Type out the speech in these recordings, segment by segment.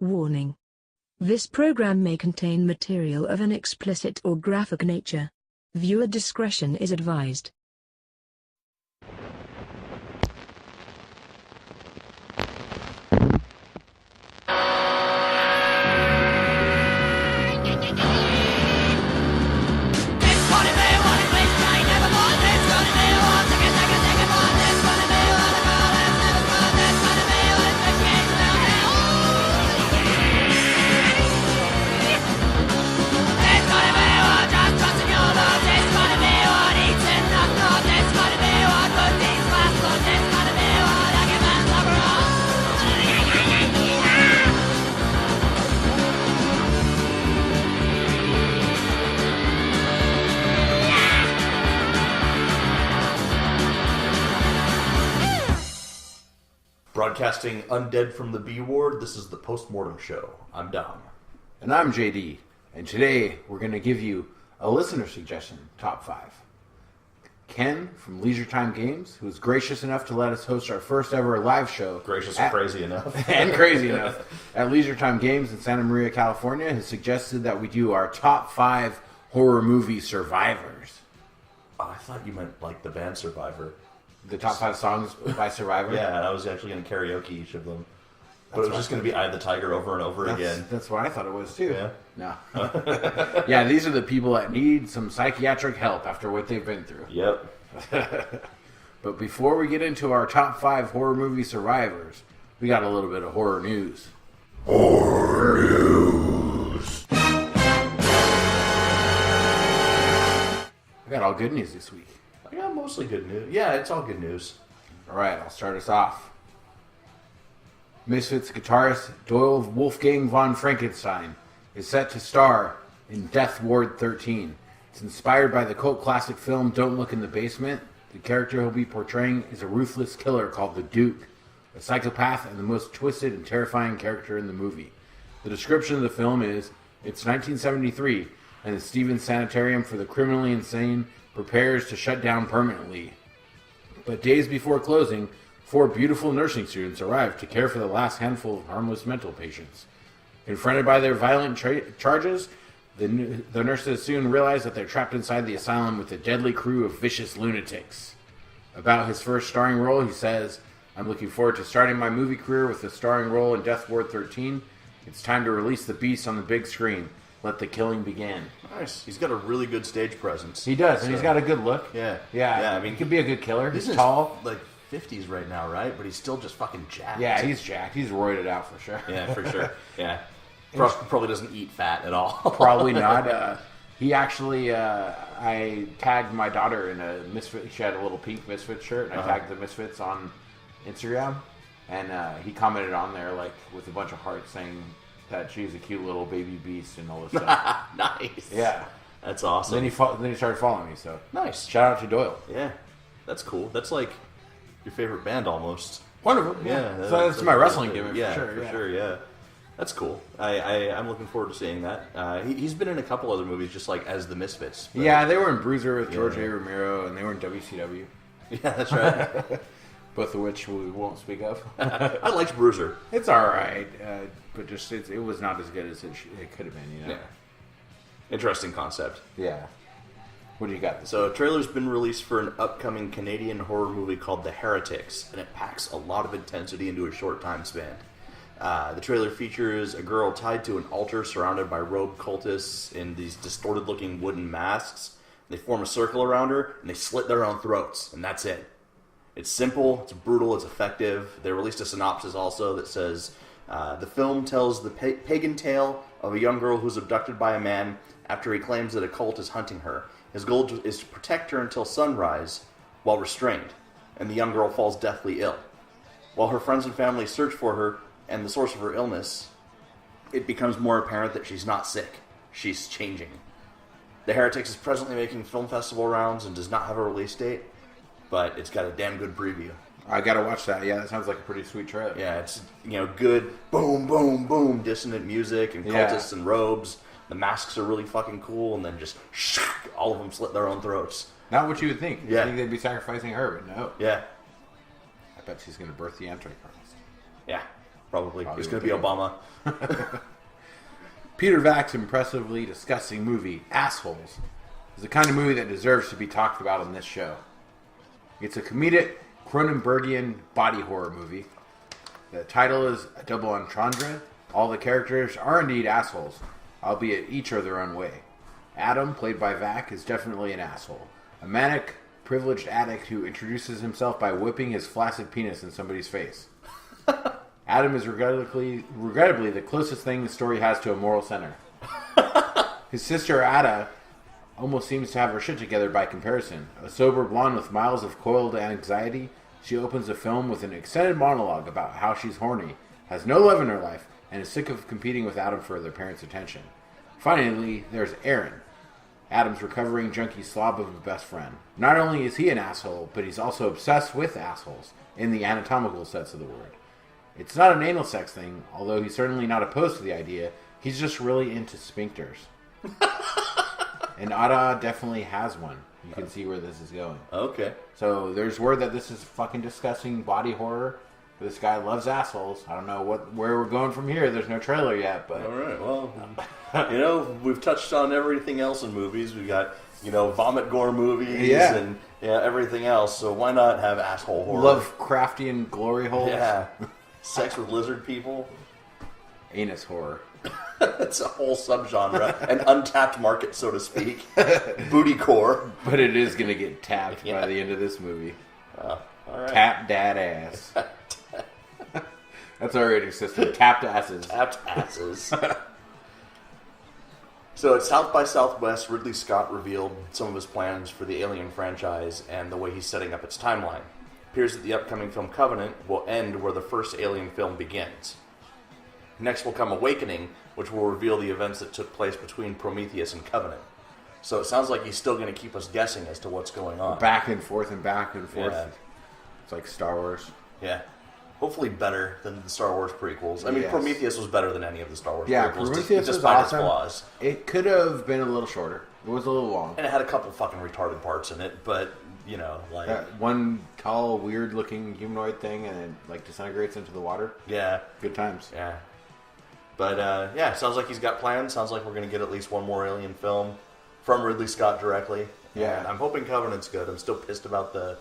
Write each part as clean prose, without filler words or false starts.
Warning. This program may contain material of an explicit or graphic nature. Viewer discretion is advised. Broadcasting undead from the B ward, this is the Post Mortem Show. I'm Dom. And I'm JD. And today we're going to give you a listener suggestion, top 5. Ken from Leisure Time Games, who was gracious enough to let us host our first ever live show. Gracious and crazy enough. And crazy enough. At Leisure Time Games in Santa Maria, California, has suggested that we do our top 5 horror movie survivors. Oh, I thought you meant like the band Survivor. The top 5 songs by Survivor? Yeah, and I was actually going to karaoke each of them. But it was just going to be Eye of the Tiger over and over again. That's what I thought it was, too. Yeah? No. Yeah, these are the people that need some psychiatric help after what they've been through. Yep. But before we get into our top 5 horror movie survivors, we got a little bit of horror news. Horror news! I got all good news this week. I got mostly good news. Yeah, it's all good news. All right, I'll start us off. Misfits guitarist Doyle Wolfgang von Frankenstein is set to star in Death Ward 13. It's inspired by the cult classic film Don't Look in the Basement. The character he'll be portraying is a ruthless killer called the Duke, a psychopath and the most twisted and terrifying character in the movie. The description of the film is, it's 1973, and the Stevens Sanitarium for the Criminally Insane prepares to shut down permanently. But days before closing, 4 beautiful nursing students arrive to care for the last handful of harmless mental patients. Confronted by their violent charges, the nurses soon realize that they're trapped inside the asylum with a deadly crew of vicious lunatics. About his first starring role, he says, I'm looking forward to starting my movie career with a starring role in Death Ward 13. It's time to release the beast on the big screen. Let the killing begin. Nice. He's got a really good stage presence. He does, and he's got a good look. Yeah. Yeah, I mean, he could be a good killer. He's tall. Like 50s right now, right? But he's still just fucking jacked. Yeah, he's jacked. He's roided out for sure. Yeah, for sure. Yeah. Probably doesn't eat fat at all. Probably not. He actually, I tagged my daughter in a Misfit. She had a little pink Misfit shirt, and I tagged the Misfits on Instagram, and he commented on there like with a bunch of hearts saying that she's a cute little baby beast and all this stuff. Nice. Yeah, that's awesome. Then he started following me. So nice. Shout out to Doyle. Yeah, that's cool. That's like your favorite band almost. One of them. Yeah. So that's my wrestling gimmick. Yeah, for sure. Yeah. That's cool. I'm looking forward to seeing that. He's been in a couple other movies just like as the Misfits. But yeah, they were in Bruiser with George A. Romero, and they were in WCW. Yeah, that's right. Both of which we won't speak of. I liked Bruiser. It's all right, but just it was not as good as it could have been. You know. Yeah. Interesting concept. Yeah. What do you got? So, a trailer's been released for an upcoming Canadian horror movie called The Heretics, and it packs a lot of intensity into a short time span. The trailer features a girl tied to an altar surrounded by robed cultists in these distorted-looking wooden masks. They form a circle around her, and they slit their own throats, and that's it. It's simple, it's brutal, it's effective. They released a synopsis also that says, the film tells the pagan tale of a young girl who's abducted by a man after he claims that a cult is hunting her. His goal is to protect her until sunrise while restrained, and the young girl falls deathly ill. While her friends and family search for her and the source of her illness, it becomes more apparent that she's not sick. She's changing. The Heretics is presently making film festival rounds and does not have a release date, but it's got a damn good preview. I gotta watch that. Yeah, that sounds like a pretty sweet trip. Yeah, it's good boom, boom, boom, dissonant music and cultists and robes. The masks are really fucking cool, and then just all of them slit their own throats. Not what you would think. Yeah. You think they'd be sacrificing her, but no. Yeah. I bet she's gonna birth the Antichrist. Yeah. Probably. It's going to be Obama. Peter Vack's impressively disgusting movie, Assholes, is the kind of movie that deserves to be talked about on this show. It's a comedic Cronenbergian body horror movie. The title is a double entendre. All the characters are indeed assholes, albeit each are their own way. Adam, played by Vack, is definitely an asshole. A manic, privileged addict who introduces himself by whipping his flaccid penis in somebody's face. Adam is regrettably the closest thing the story has to a moral center. His sister Ada almost seems to have her shit together by comparison. A sober blonde with miles of coiled anxiety, she opens the film with an extended monologue about how she's horny, has no love in her life, and is sick of competing with Adam for their parents' attention. Finally, there's Aaron, Adam's recovering junkie slob of a best friend. Not only is he an asshole, but he's also obsessed with assholes, in the anatomical sense of the word. It's not an anal sex thing, although he's certainly not opposed to the idea. He's just really into sphincters. And Ada definitely has one. You can see where this is going. Okay. So there's word that this is fucking disgusting body horror. This guy loves assholes. I don't know where we're going from here. There's no trailer yet, but... All right, well, we've touched on everything else in movies. We got, vomit gore movies and everything else. So why not have asshole horror? Lovecraftian glory holes. Yeah. Sex with lizard people. Anus horror. It's a whole subgenre. An untapped market, so to speak. Booty core. But it is going to get tapped by the end of this movie. All right. Tap that ass. That's our rating system. Tapped asses. Tapped asses. So at South by Southwest, Ridley Scott revealed some of his plans for the Alien franchise and the way he's setting up its timeline. It appears that the upcoming film Covenant will end where the first Alien film begins. Next will come Awakening, which will reveal the events that took place between Prometheus and Covenant. So it sounds like he's still going to keep us guessing as to what's going on. Back and forth and back and forth. Yeah. It's like Star Wars. Yeah. Hopefully better than the Star Wars prequels. I mean, Prometheus was better than any of the Star Wars prequels. Yeah, Prometheus was awesome. Its flaws. It could have been a little shorter. It was a little long. And it had a couple fucking retarded parts in it, but, one tall, weird-looking humanoid thing and it, disintegrates into the water. Yeah. Good times. Yeah. But, sounds like he's got plans. Sounds like we're going to get at least one more Alien film from Ridley Scott directly. Yeah. And I'm hoping Covenant's good. I'm still pissed about the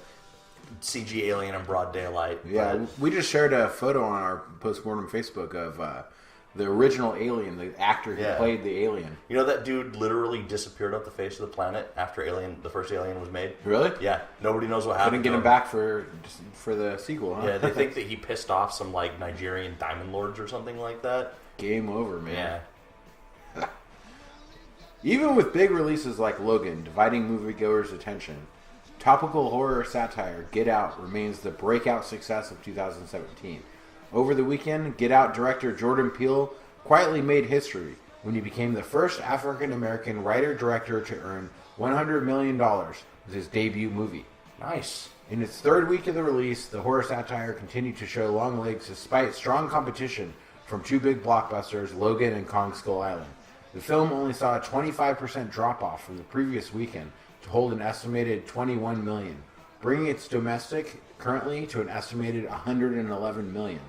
CG alien in broad daylight. Yeah, we just shared a photo on our Post Mortem Facebook of the original alien, the actor who played the alien. You know that dude literally disappeared off the face of the planet after the first Alien was made? Really? Yeah. Nobody knows what happened. Couldn't get him back for the sequel, huh? Yeah, they think that he pissed off some Nigerian diamond lords or something like that. Game over, man. Yeah. Even with big releases like Logan dividing moviegoers' attention, topical horror satire Get Out remains the breakout success of 2017. Over the weekend, Get Out director Jordan Peele quietly made history when he became the first African-American writer-director to earn $100 million with his debut movie. Nice. In its third week of the release, the horror satire continued to show long legs despite strong competition from two big blockbusters, Logan and Kong Skull Island. The film only saw a 25% drop-off from the previous weekend to hold an estimated $21 million, bringing its domestic currently to an estimated $111 million.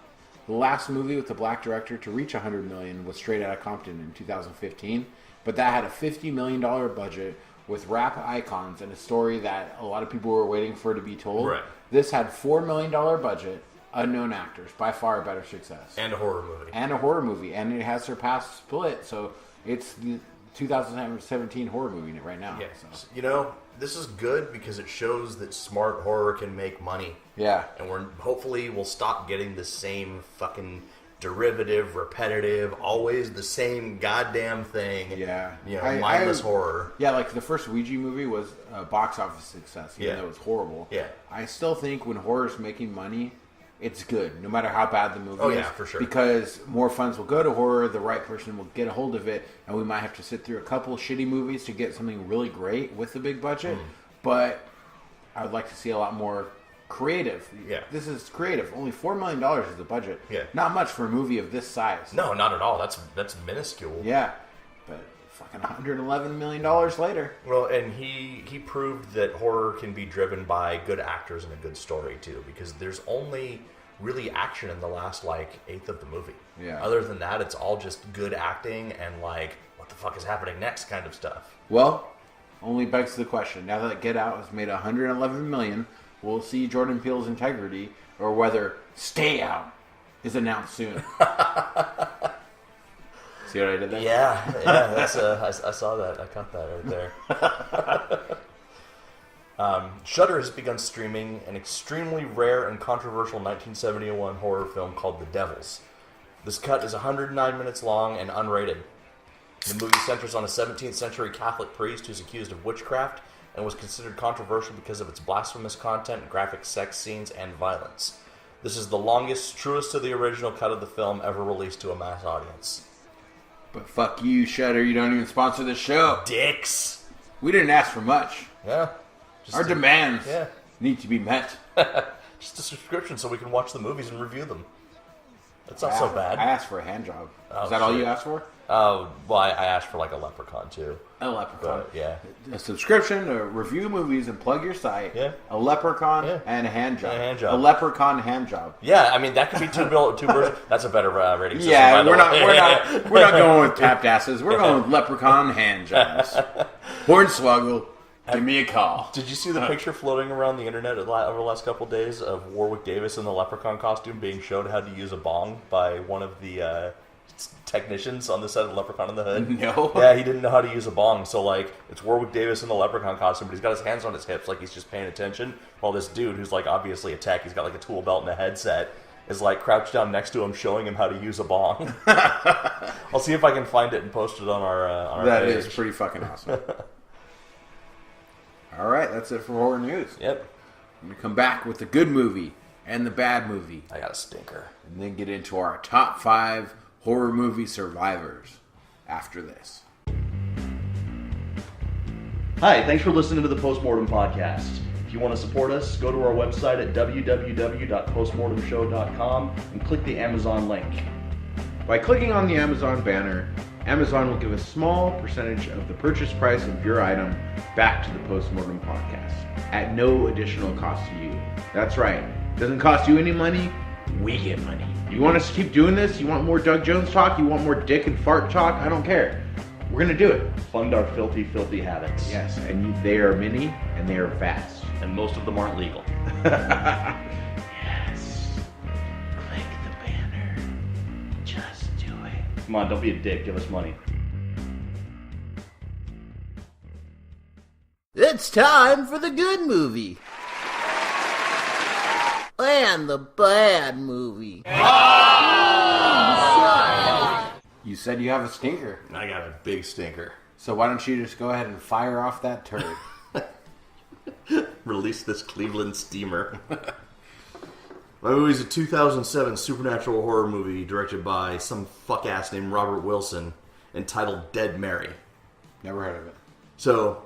The last movie with the black director to reach $100 million was Straight Outta Compton in 2015, but that had a $50 million budget with rap icons and a story that a lot of people were waiting for to be told. Right. This had $4 million budget, unknown actors, by far a better success. And a horror movie. And it has surpassed Split, so it's the 2017 horror movie right now. Yeah. So. This is good because it shows that smart horror can make money. Yeah. And we'll stop getting the same fucking derivative, repetitive, always the same goddamn thing. Yeah. Mindless horror. Yeah, like the first Ouija movie was a box office success, even though it was horrible. Yeah. I still think when horror's making money, it's good, no matter how bad the movie is. Oh, yeah, for sure. Because more funds will go to horror, the right person will get a hold of it, and we might have to sit through a couple of shitty movies to get something really great with the big budget. But I would like to see a lot more creative. Yeah. This is creative. Only $4 million is the budget. Yeah. Not much for a movie of this size. No, not at all. That's minuscule. Yeah. But fucking $111 million later. Well, and he proved that horror can be driven by good actors and a good story, too. Because there's only really action in the last like eighth of the movie. Yeah. Other than that, it's all just good acting and like what the fuck is happening next kind of stuff. Well, only begs the question. Now that Get Out has made $111 million, we'll see Jordan Peele's integrity or whether Stay Out is announced soon. See what I did there? Yeah, that's I saw that. I caught that right there. Shudder has begun streaming an extremely rare and controversial 1971 horror film called The Devils. This cut is 109 minutes long and unrated. The movie centers on a 17th century Catholic priest who's accused of witchcraft and was considered controversial because of its blasphemous content, graphic sex scenes, and violence. This is the longest, truest to the original cut of the film ever released to a mass audience. But fuck you, Shudder. You don't even sponsor the show. Dicks! We didn't ask for much. Yeah. Our demands need to be met. Just a subscription so we can watch the movies and review them. That's not so bad. I asked for a hand job. Is that all you asked for? Oh, well, I asked for like a Leprechaun too. A Leprechaun. But, yeah. A subscription to review movies and plug your site. Yeah. A Leprechaun and a hand job. And a hand job. A Leprechaun hand job. Yeah, I mean that could be two birds. That's a better rating system. Yeah, by the way. we're not going with tapped asses. We're going with Leprechaun hand jobs. Hornswoggle, give me a call. Did you see the picture floating around the internet over the last couple of days of Warwick Davis in the Leprechaun costume being showed how to use a bong by one of the technicians on the set of Leprechaun in the Hood? No. Yeah, he didn't know how to use a bong, so like it's Warwick Davis in the Leprechaun costume, but he's got his hands on his hips like he's just paying attention, while this dude who's like obviously a tech, he's got like a tool belt and a headset, is like crouched down next to him showing him how to use a bong. I'll see if I can find it and post it on our That page. is pretty fucking awesome. All right, that's it for horror news. Yep. I'm going to come back with the good movie and the bad movie. I got a stinker. And then get into our top 5 horror movie survivors after this. Hi, thanks for listening to the Post Mortem Podcast. If you want to support us, go to our website at www.postmortemshow.com and click the Amazon link. By clicking on the Amazon banner, Amazon will give a small percentage of the purchase price of your item back to the Post Mortem Podcast at no additional cost to you. That's right. It doesn't cost you any money. We get money. You want us to keep doing this? You want more Doug Jones talk? You want more dick and fart talk? I don't care. We're going to do it. Fund our filthy, filthy habits. Yes, and they are many and they are fast. And most of them aren't legal. Yes. Click the banner. Just do it. Come on, don't be a dick. Give us money. It's time for the good movie. And the bad movie. You said you have a stinker. I got a big stinker. So why don't you just go ahead and fire off that turd? Release this Cleveland steamer. My movie is a 2007 supernatural horror movie directed by some fuck-ass named Robert Wilson entitled Dead Mary. Never heard of it. So,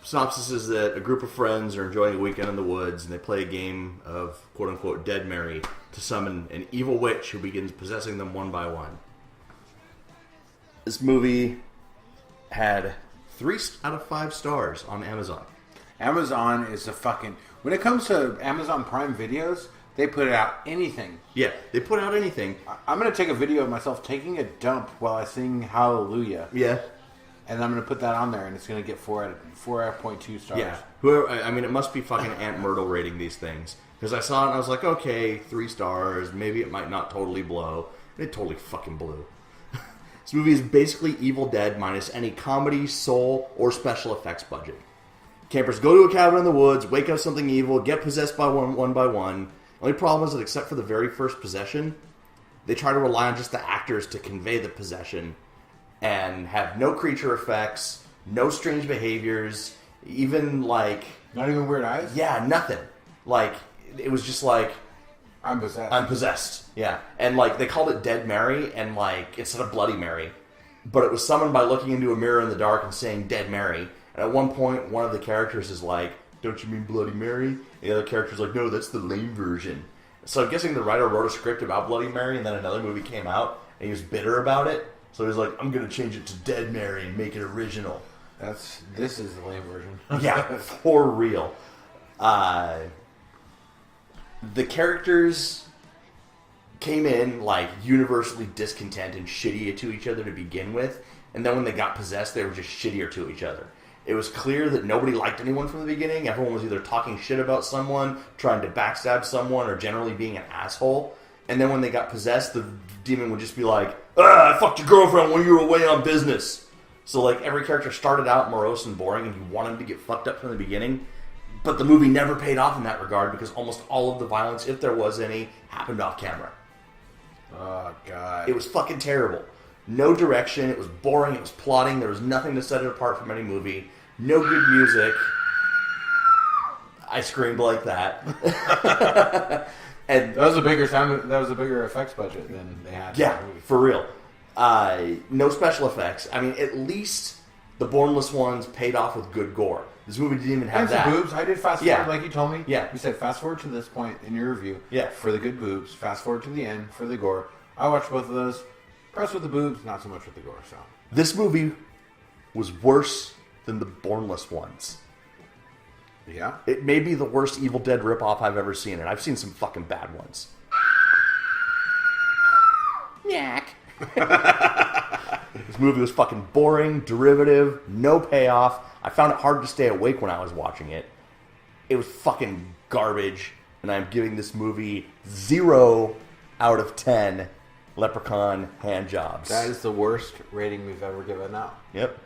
synopsis is that a group of friends are enjoying a weekend in the woods and they play a game of quote-unquote Dead Mary to summon an evil witch who begins possessing them one by one. This movie had 3 out of 5 stars on Amazon. Amazon is a fucking... When it comes to Amazon Prime videos, they put out anything. Yeah, they put out anything. I'm going to take a video of myself taking a dump while I sing Hallelujah. Yeah. And I'm going to put that on there, and it's going to get 4.2 stars. Yeah. Whoever, I mean, it must be fucking Aunt Myrtle rating these things. Because I saw it and I was like, okay, 3 stars. Maybe it might not totally blow. And it totally fucking blew. This movie is basically Evil Dead minus any comedy, soul, or special effects budget. Campers go to a cabin in the woods, wake up something evil, get possessed by one by one. Only problem is that except for the very first possession, they try to rely on just the actors to convey the possession and have no creature effects, no strange behaviors, even like... Not even weird eyes? Yeah, nothing. Like, it was just like... I'm possessed. I'm possessed, yeah. And like, they called it Dead Mary, and like, instead of Bloody Mary. But it was summoned by looking into a mirror in the dark and saying Dead Mary. And at one point, one of the characters is like, don't you mean Bloody Mary? And the other character's like, no, that's the lame version. So I'm guessing the writer wrote a script about Bloody Mary, and then another movie came out, and he was bitter about it. So he was like, I'm going to change it to Dead Mary and make it original. This is the lame version. Yeah, for real. the characters came in like universally discontent and shitty to each other to begin with, and then when they got possessed, they were just shittier to each other. It was clear that nobody liked anyone from the beginning. Everyone was either talking shit about someone, trying to backstab someone, or generally being an asshole. And then when they got possessed, the demon would just be like, I fucked your girlfriend when you were away on business. So like every character started out morose and boring, and you wanted them to get fucked up from the beginning. But the movie never paid off in that regard because almost all of the violence, if there was any, happened off camera. Oh, God. It was fucking terrible. No direction. It was boring. It was plotting. There was nothing to set it apart from any movie. No good music. I screamed like that. And that was a bigger sound. That was a bigger effects budget than they had. Yeah, for real. No special effects. I mean, at least the Bornless ones paid off with good gore. This movie didn't even have and that. Some boobs. I did fast forward, like you told me. Yeah. You said fast forward to this point in your review. Yeah. For the good boobs. Fast forward to the end for the gore. I watched both of those. Impressed with the boobs, not so much with the gore. So this movie was worse than the Bornless ones. Yeah. It may be the worst Evil Dead ripoff I've ever seen, and I've seen some fucking bad ones. Nyack. This movie was fucking boring, derivative, no payoff. I found it hard to stay awake when I was watching it. It was fucking garbage, and I'm giving this movie 0 out of 10 Leprechaun hand jobs. That is the worst rating we've ever given out. Yep.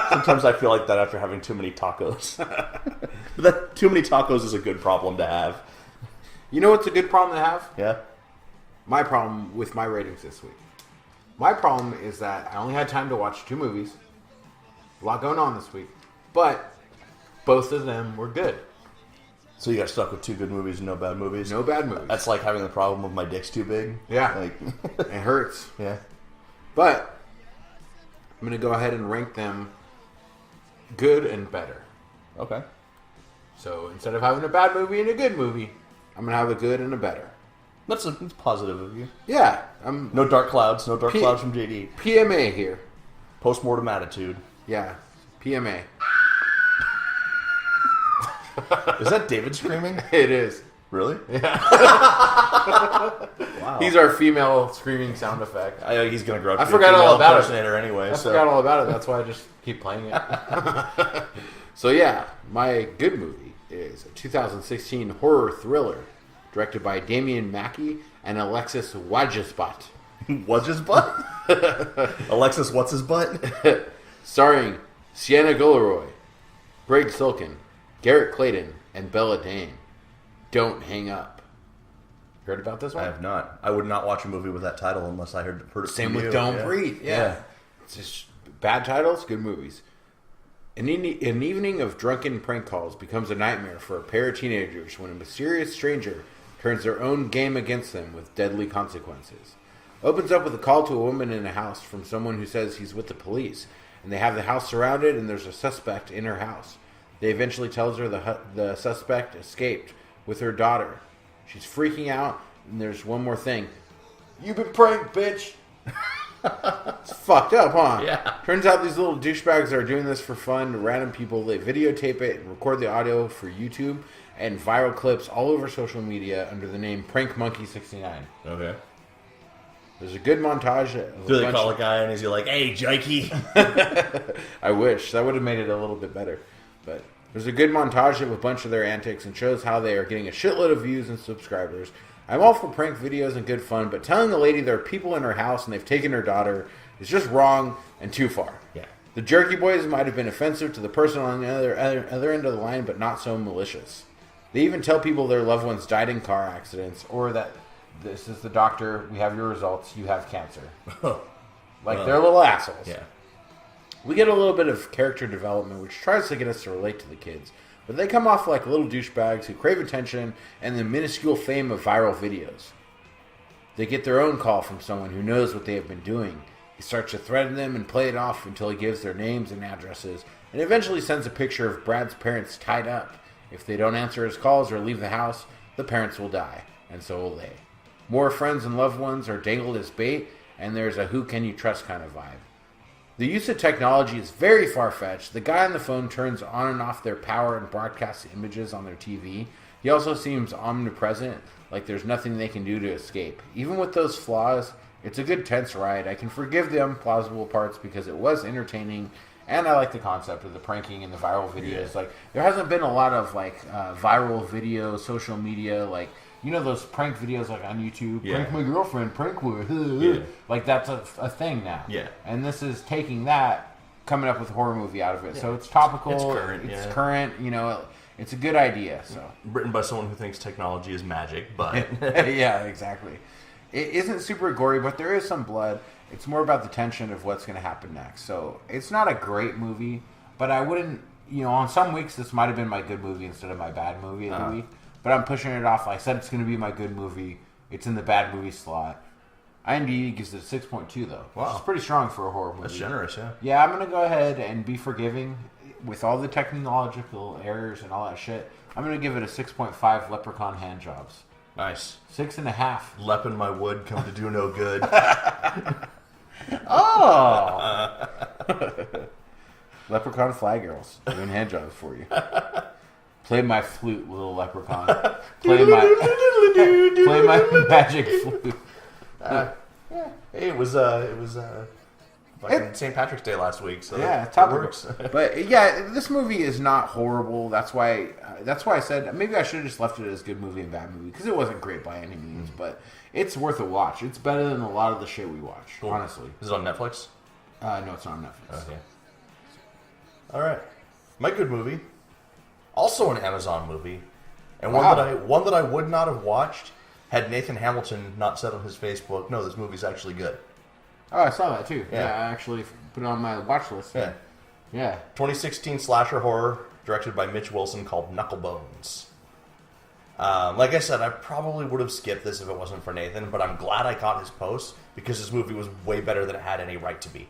Sometimes I feel like that after having too many tacos. But too many tacos is a good problem to have. You know what's a good problem to have? Yeah? My problem with my ratings this week. My problem is that I only had time to watch 2 movies. A lot going on this week. But both of them were good. So you got stuck with 2 good movies and no bad movies? No bad movies. That's like having the problem of my dick's too big. Yeah. Like, it hurts. Yeah. But I'm going to go ahead and rank them good and better. Okay. So instead of having a bad movie and a good movie, I'm going to have a good and a better. That's positive of you. Yeah. No dark clouds. No dark clouds from JD. PMA here. Post Mortem Attitude. Yeah. PMA. Is that David screaming? It is. Really? Yeah. Wow. He's our female screaming sound effect. He's going to grow up to I forgot all about it anyway. I forgot all about it. That's why I just keep playing it. So yeah, my good movie is a 2016 horror thriller directed by Damien Mackey and Alexis Wajasbat. What's his butt? Alexis, what's his butt? Starring Sienna Gilroy, Greg Silkin, Garrett Clayton, and Bella Dane. Don't Hang Up. Heard about this one? I have not. I would not watch a movie with that title unless I heard it. Same with Don't Breathe. Yeah. It's just bad titles, good movies. An evening of drunken prank calls becomes a nightmare for a pair of teenagers when a mysterious stranger turns their own game against them with deadly consequences. Opens up with a call to a woman in a house from someone who says he's with the police, and they have the house surrounded and there's a suspect in her house. They eventually tells her the suspect escaped with her daughter. She's freaking out, and there's one more thing. You've been pranked, bitch! It's fucked up, huh? Yeah. Turns out these little douchebags are doing this for fun. Random people, they videotape it and record the audio for YouTube and viral clips all over social media under the name Prank Monkey 69. Okay. There's a good montage. Do they call a guy and is he like, hey, Jakey? I wish. That would have made it a little bit better. But there's a good montage of a bunch of their antics and shows how they are getting a shitload of views and subscribers. I'm all for prank videos and good fun, but telling the lady there are people in her house and they've taken her daughter is just wrong and too far. Yeah. The Jerky Boys might have been offensive to the person on the other end of the line, but not so malicious. They even tell people their loved ones died in car accidents, or that this is the doctor, we have your results, you have cancer. Like, they're little assholes. Yeah. We get a little bit of character development, which tries to get us to relate to the kids. But they come off like little douchebags who crave attention and the minuscule fame of viral videos. They get their own call from someone who knows what they have been doing. He starts to threaten them and play it off until he gives their names and addresses, and eventually sends a picture of Brad's parents tied up. If they don't answer his calls or leave the house, the parents will die, and so will they. More friends and loved ones are dangled as bait, and there's a who can you trust kind of vibe. The use of technology is very far-fetched. The guy on the phone turns on and off their power and broadcasts images on their TV. He also seems omnipresent, like there's nothing they can do to escape. Even with those flaws, it's a good tense ride. I can forgive the implausible parts because it was entertaining, and I like the concept of the pranking and the viral videos. Like, there hasn't been a lot of viral video, social media, those prank videos on YouTube. Prank my girlfriend, prank her. Like, that's a thing now. Yeah. And this is taking that, coming up with a horror movie out of it. Yeah. So it's topical. It's current. It's current. It's a good idea. So written by someone who thinks technology is magic, but yeah, exactly. It isn't super gory, but there is some blood. It's more about the tension of what's going to happen next. So it's not a great movie, but I wouldn't. On some weeks this might have been my good movie instead of my bad movie of the week. But I'm pushing it off. I said it's going to be my good movie. It's in the bad movie slot. IMDb gives it a 6.2 though. Wow. Which is pretty strong for a horror movie. That's generous, yeah. Yeah, I'm going to go ahead and be forgiving with all the technological errors and all that shit. I'm going to give it a 6.5 Leprechaun hand jobs. Nice. 6.5. Lep in my wood come to do no good. Oh! Leprechaun fly girls doing hand jobs for you. Play my flute, little leprechaun. Play my magic flute. It was fucking St. Patrick's Day last week, so yeah, it works. But yeah, this movie is not horrible. That's why I said maybe I should have just left it as good movie and bad movie, because it wasn't great by any means, but it's worth a watch. It's better than a lot of the shit we watch, honestly. Is it on Netflix? No, it's not on Netflix. Okay. All right, my good movie, also an Amazon movie, and one that I would not have watched had Nathan Hamilton not said on his Facebook, "No, this movie's actually good." Oh, I saw that too. Yeah. I actually put it on my watch list. Yeah. 2016 slasher horror directed by Mitch Wilson called Knucklebones. Like I said, I probably would have skipped this if it wasn't for Nathan, but I'm glad I caught his post because this movie was way better than it had any right to be.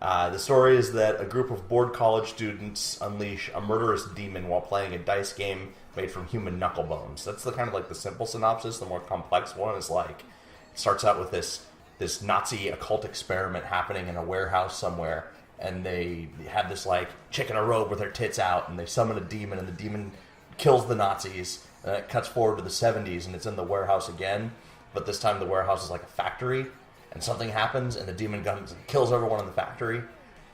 The story is that a group of bored college students unleash a murderous demon while playing a dice game made from human knuckle bones. That's the kind of the simple synopsis. The more complex one is it starts out with this Nazi occult experiment happening in a warehouse somewhere, and they have this chick in a robe with her tits out, and they summon a demon, and the demon kills the Nazis, and it cuts forward to the 70s, and it's in the warehouse again, but this time the warehouse is like a factory, and something happens, and the demon comes and kills everyone in the factory,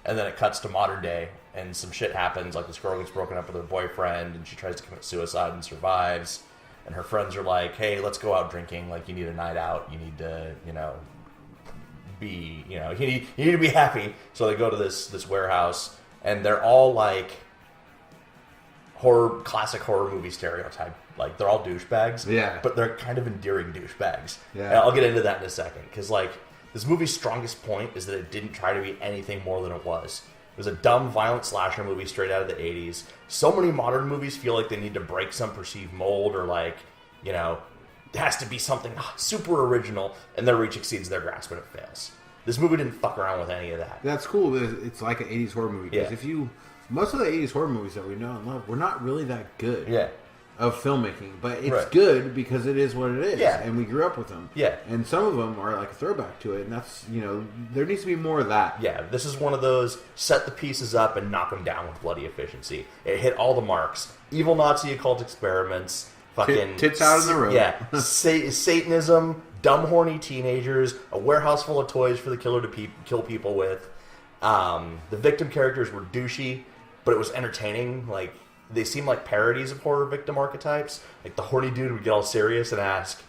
and then it cuts to modern day, and some shit happens, this girl gets broken up with her boyfriend, and she tries to commit suicide and survives, and her friends are like, hey, let's go out drinking, you need a night out, you need to, you need to be happy. So they go to this warehouse, and they're all classic horror movie stereotype. They're all douchebags. Yeah. But they're kind of endearing douchebags. Yeah. And I'll get into that in a second, because this movie's strongest point is that it didn't try to be anything more than it was. It was a dumb, violent slasher movie straight out of the 80s. So many modern movies feel like they need to break some perceived mold, or it has to be something super original, and their reach exceeds their grasp, and it fails. This movie didn't fuck around with any of that. That's cool. It's like an 80s horror movie. Because most of the 80s horror movies that we know and love were not really that good. Yeah. Of filmmaking, but it's good because it is what it is, and we grew up with them. Yeah, and some of them are a throwback to it, and that's there needs to be more of that. Yeah, this is one of those set the pieces up and knock them down with bloody efficiency. It hit all the marks: evil Nazi occult experiments, fucking tits out in the room. Yeah, Satanism, dumb horny teenagers, a warehouse full of toys for the killer to kill people with. The victim characters were douchey, but it was entertaining. They seem like parodies of horror victim archetypes. The horny dude would get all serious and ask,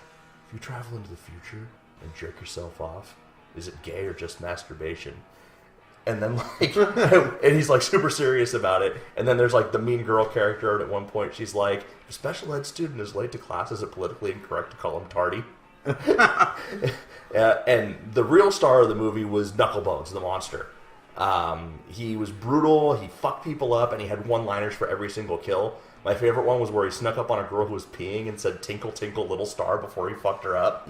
if you travel into the future and jerk yourself off, is it gay or just masturbation? And then and he's super serious about it. And then there's the mean girl character, and at one point she's like, if a special ed student is late to class, is it politically incorrect to call him tardy? And the real star of the movie was Knucklebones, the monster. He was brutal, he fucked people up, and he had one-liners for every single kill. My favorite one was where he snuck up on a girl who was peeing and said, tinkle, tinkle, little star, before he fucked her up.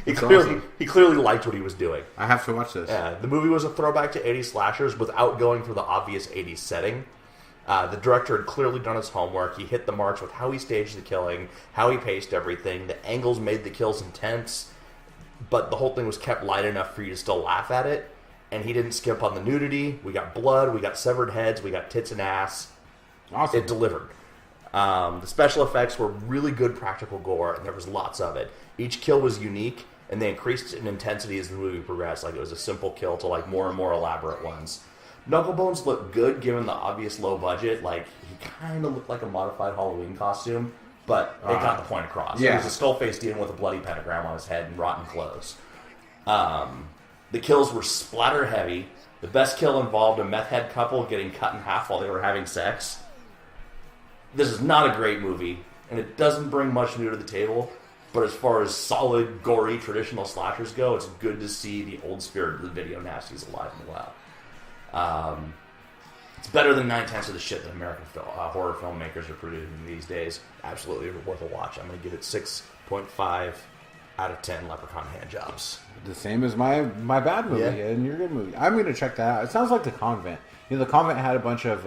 He clearly liked what he was doing. I have to watch this. Yeah, the movie was a throwback to 80s slashers without going for the obvious 80s setting. The director had clearly done his homework. He hit the marks with how he staged the killing, how he paced everything. The angles made the kills intense. but the whole thing was kept light enough for you to still laugh at it. And he didn't skip on the nudity. We got blood, we got severed heads, we got tits and ass. Awesome. It delivered. The special effects were really good practical gore, and there was lots of it. Each kill was unique, and they increased in intensity as the movie progressed. Like, it was a simple kill to, like, more and more elaborate ones. Knucklebones looked good, given the obvious low budget. Like, he kind of looked like a modified Halloween costume, but they got the point across. Yeah. He was a skull face dealing with a bloody pentagram on his head and rotten clothes. The kills were splatter heavy. The best kill involved a meth head couple getting cut in half while they were having sex. This is not a great movie, and it doesn't bring much new to the table, but as far as solid, gory, traditional slashers go, it's good to see the old spirit of the video nasties alive and well. It's better than 9/10 of the shit that American horror filmmakers are producing these days. Absolutely worth a watch. I'm going to give it 6.5 out of 10 Leprechaun hand jobs. The same as my bad movie and your good movie. I'm going to check that out. It sounds like The Convent. You know, The Convent had a bunch of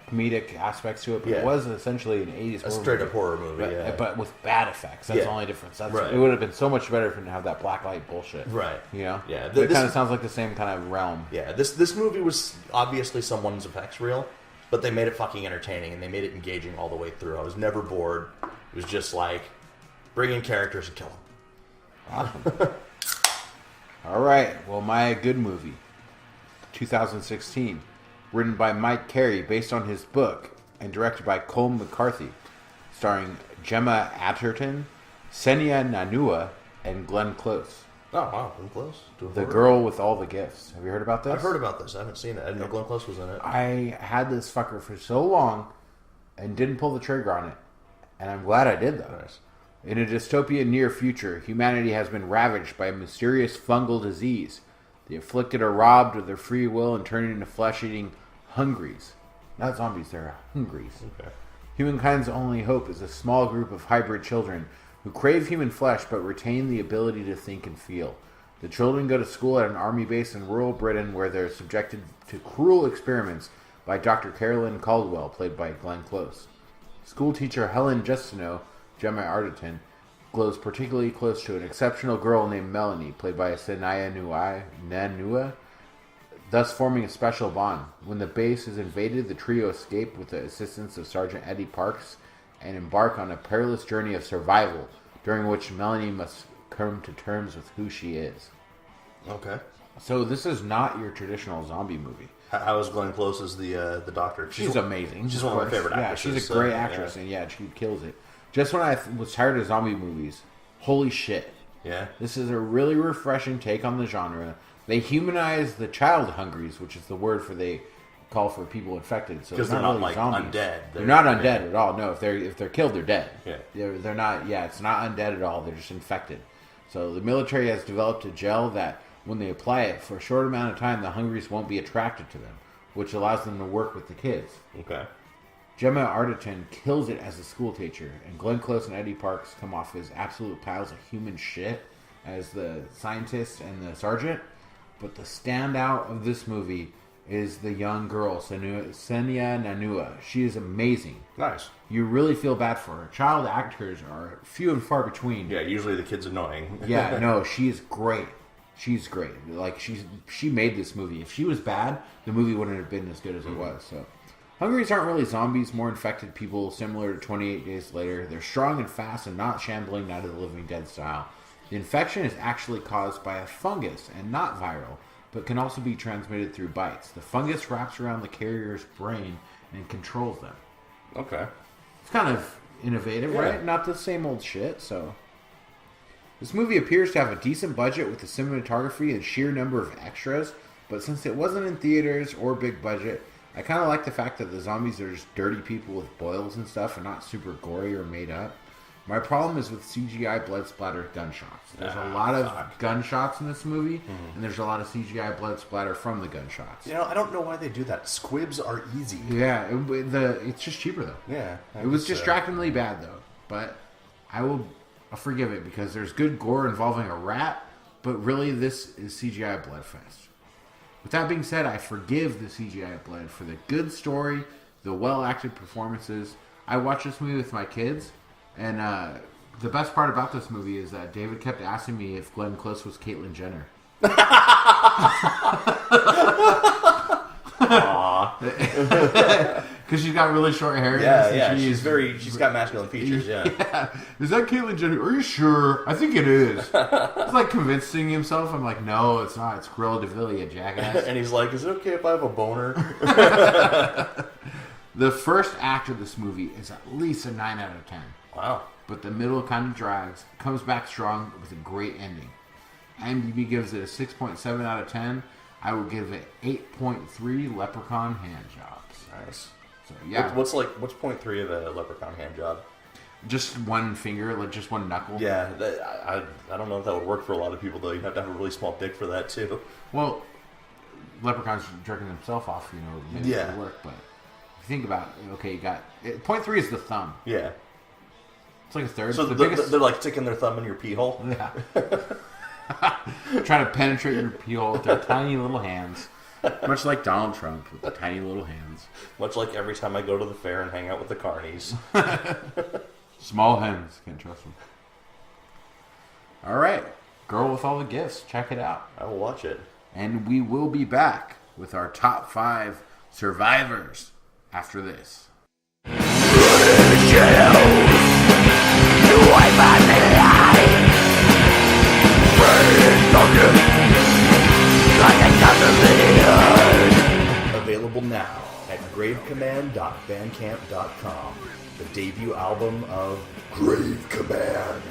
comedic aspects to it, but it was essentially an 80s horror straight up horror movie, but with bad effects. That's the only difference. Right. It would have been so much better if it didn't have that blacklight bullshit. Right. You know? Yeah. It kind of sounds like the same kind of realm. Yeah, this movie was obviously someone's effects reel, but they made it fucking entertaining, and they made it engaging all the way through. I was never bored. It was just like, bring in characters and kill them. Awesome. All right. Well, my good movie, 2016, written by Mike Carey, based on his book, and directed by Cole McCarthy, starring Gemma Atherton, Senya Nanua, and Glenn Close. Oh, wow. Glenn Close? The girl with all the gifts. Have you heard about this? I've heard about this. I haven't seen it. I didn't know Glenn Close was in it. I had this fucker for so long and didn't pull the trigger on it. And I'm glad I did, though. Nice. In a dystopian near future, humanity has been ravaged by a mysterious fungal disease. The afflicted are robbed of their free will and turned into flesh-eating hungries. Not zombies, they're hungries. Okay. Humankind's only hope is a small group of hybrid children who crave human flesh but retain the ability to think and feel. The children go to school at an army base in rural Britain where they're subjected to cruel experiments by Dr. Carolyn Caldwell, played by Glenn Close. School teacher Helen Justino, Gemma Arterton, glows particularly close to an exceptional girl named Melanie, played by Senya Nanua, thus forming a special bond. When the base is invaded, the trio escape with the assistance of Sergeant Eddie Parks and embark on a perilous journey of survival, during which Melanie must come to terms with who she is. Okay. So this is not your traditional zombie movie. How is Glenn Close as the doctor? She's amazing. She's one of my favorite actresses. Yeah, she's a great actress, and she kills it. Just when I was tired of zombie movies, holy shit. Yeah. This is a really refreshing take on the genre. They humanize the child hungries, which is the word for they call for people infected. So because they're not really like zombies. Undead. They're not undead at all. No, if they're killed, they're dead. Yeah. They're not. Yeah, it's not undead at all. They're just infected. So the military has developed a gel that, when they apply it for a short amount of time, the hungries won't be attracted to them, which allows them to work with the kids. Okay. Gemma Arterton kills it as a school teacher, and Glenn Close and Eddie Parks come off as absolute piles of human shit as the scientist and the sergeant. But the standout of this movie is the young girl, Senya Nanua. She is amazing. Nice. You really feel bad for her. Child actors are few and far between. Yeah, usually the kid's annoying. Yeah, no, she's great. She's great. Like, she made this movie. If she was bad, the movie wouldn't have been as good as it was. So, hungries aren't really zombies, more infected people similar to 28 Days Later. They're strong and fast and not shambling Night of the Living Dead style. The infection is actually caused by a fungus and not viral, but can also be transmitted through bites. The fungus wraps around the carrier's brain and controls them. Okay. It's kind of innovative, right? Not the same old shit, so... This movie appears to have a decent budget with the cinematography and sheer number of extras, but since it wasn't in theaters or big budget, I kind of like the fact that the zombies are just dirty people with boils and stuff and not super gory or made up. My problem is with CGI blood splatter gunshots. There's a lot of gunshots in this movie, and there's a lot of CGI blood splatter from the gunshots. You know, I don't know why they do that. Squibs are easy. Yeah, it's just cheaper, though. Yeah. It was distractingly bad, though, but I'll forgive it because there's good gore involving a rat, but really this is CGI bloodfest. With that being said, I forgive the CGI blood for the good story, the well-acted performances. I watched this movie with my kids, and The best part about this movie is that David kept asking me if Glenn Close was Caitlyn Jenner. Because she's got really short hair. Yeah. She's got masculine features. Yeah. Is that Caitlyn Jenner? Are you sure? I think it is. He's like convincing himself. I'm like, no, it's not. It's Cruella de Vil, you jackass. And he's like, is it okay if I have a boner? The first act of this movie is at least a 9 out of 10. Wow. But the middle kind of drags, comes back strong with a great ending. IMDb gives it a 6.7 out of 10. I would give it 8.3 Leprechaun hand jobs. Nice. So yeah. What's 0.3 of a Leprechaun hand job? Just one finger, like just one knuckle. Yeah, I don't know if that would work for a lot of people though. You have to have a really small dick for that too. Well, Leprechaun's jerking himself off, maybe it would work. But if you think about it, okay, you got 0.3 is the thumb. Yeah. It's like a third. So they're like sticking their thumb in your pee hole? Yeah. Trying to penetrate your pee hole with their tiny little hands. Much like Donald Trump with the tiny little hands. Much like every time I go to the fair and hang out with the carnies. Small hands. Can't trust them. All right. Girl with All the Gifts. Check it out. I will watch it. And we will be back with our top 5 survivors after this. Available now at gravecommand.bandcamp.com. The debut album of Grave Command.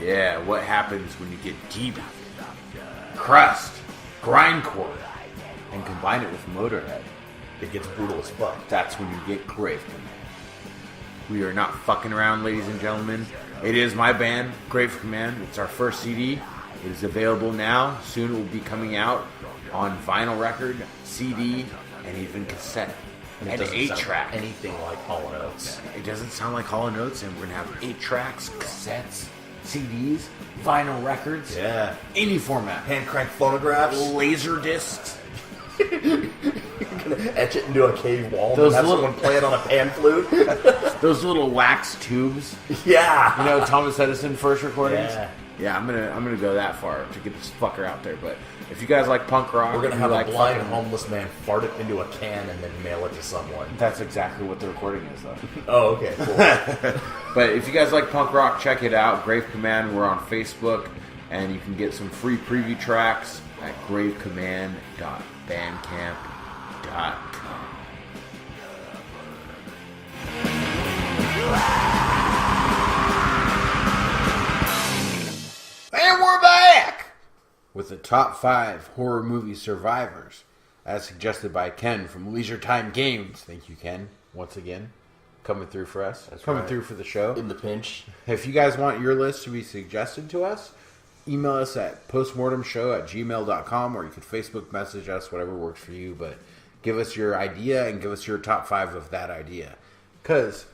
Yeah, what happens when you get deep, crust, grindcore, and combine it with Motorhead? It gets brutal as fuck. That's when you get Grave Command. We are not fucking around, ladies and gentlemen. It is my band, Grave Command. It's our first CD. It is available now. Soon it will be coming out on vinyl record, CD, and even cassette. And 8-track. Anything like Hall & Oates. It doesn't sound like Hall & Oates, and we're going to have 8 tracks, cassettes, CDs, vinyl records. Yeah. Any format. Hand crank phonographs. Laser discs. You're gonna etch it into a cave wall and have someone play it on a pan flute. Those little wax tubes. Yeah. Thomas Edison first recordings. Yeah. I'm gonna go that far to get this fucker out there. But if you guys like punk rock, we're gonna have a blind homeless man fart it into a can and then mail it to someone. That's exactly what the recording is, though. Oh, okay, cool. But if you guys like punk rock, check it out. Grave Command. We're on Facebook, and you can get some free preview tracks at gravecommand.bandcamp.com. And we're back with the top 5 horror movie survivors, as suggested by Ken from Leisure Time Games. Thank you, Ken, once again, coming through for us. Coming through for the show. In the pinch. If you guys want your list to be suggested to us, email us at postmortemshow@gmail.com, or you could Facebook message us, whatever works for you. But give us your idea and give us your top 5 of that idea. Because